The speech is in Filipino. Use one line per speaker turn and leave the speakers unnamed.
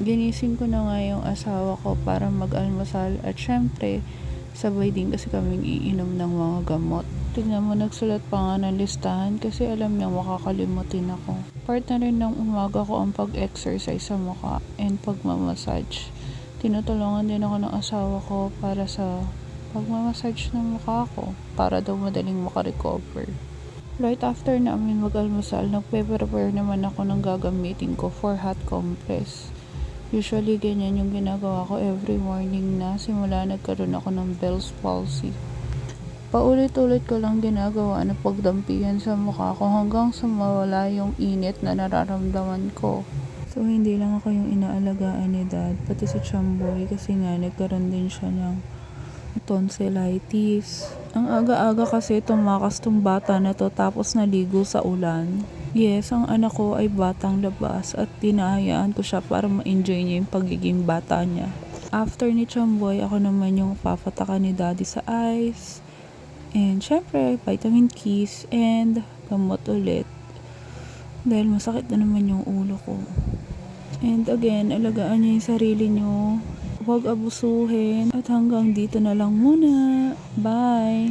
Ginising ko na nga yung asawa ko para mag-almusal at syempre, sabay din kasi kaming iinom ng mga gamot. Tignan mo, nagsulat pa nga ng listahan kasi alam niya makakalimutin ako. Part na rin ng umaga ko ang pag-exercise sa mukha and pagmamassage. Tinutulungan din ako ng asawa ko para sa pagmamassage ng mukha ko para daw madaling makarecover. Right after namin mag-almusal, nagpe-prepare naman ako ng gagamitin ko for hot compress. Usually, ganyan yung ginagawa ko every morning na simula nagkaroon ako ng Bell's palsy. Paulit-ulit ko lang ginagawa na pagdampihan sa mukha ko hanggang sa mawala yung init na nararamdaman ko. So, hindi lang ako yung inaalagaan ni Dad, pati si Chamboy kasi nga nagkaroon din siya ng tonsillitis. Ang aga-aga kasi tumakas tong bata na to tapos naligo sa ulan. Yes, ang anak ko ay batang labas at tinahayaan ko siya para ma-enjoy niya yung pagiging bata niya. After ni Chamboy, ako naman yung papatakan ni Daddy sa eyes. And syempre, vitamin Keys and gamot ulit. Dahil masakit na naman yung ulo ko. And again, alagaan niyo yung sarili niyo. Huwag abusuhin. At hanggang dito na lang muna. Bye!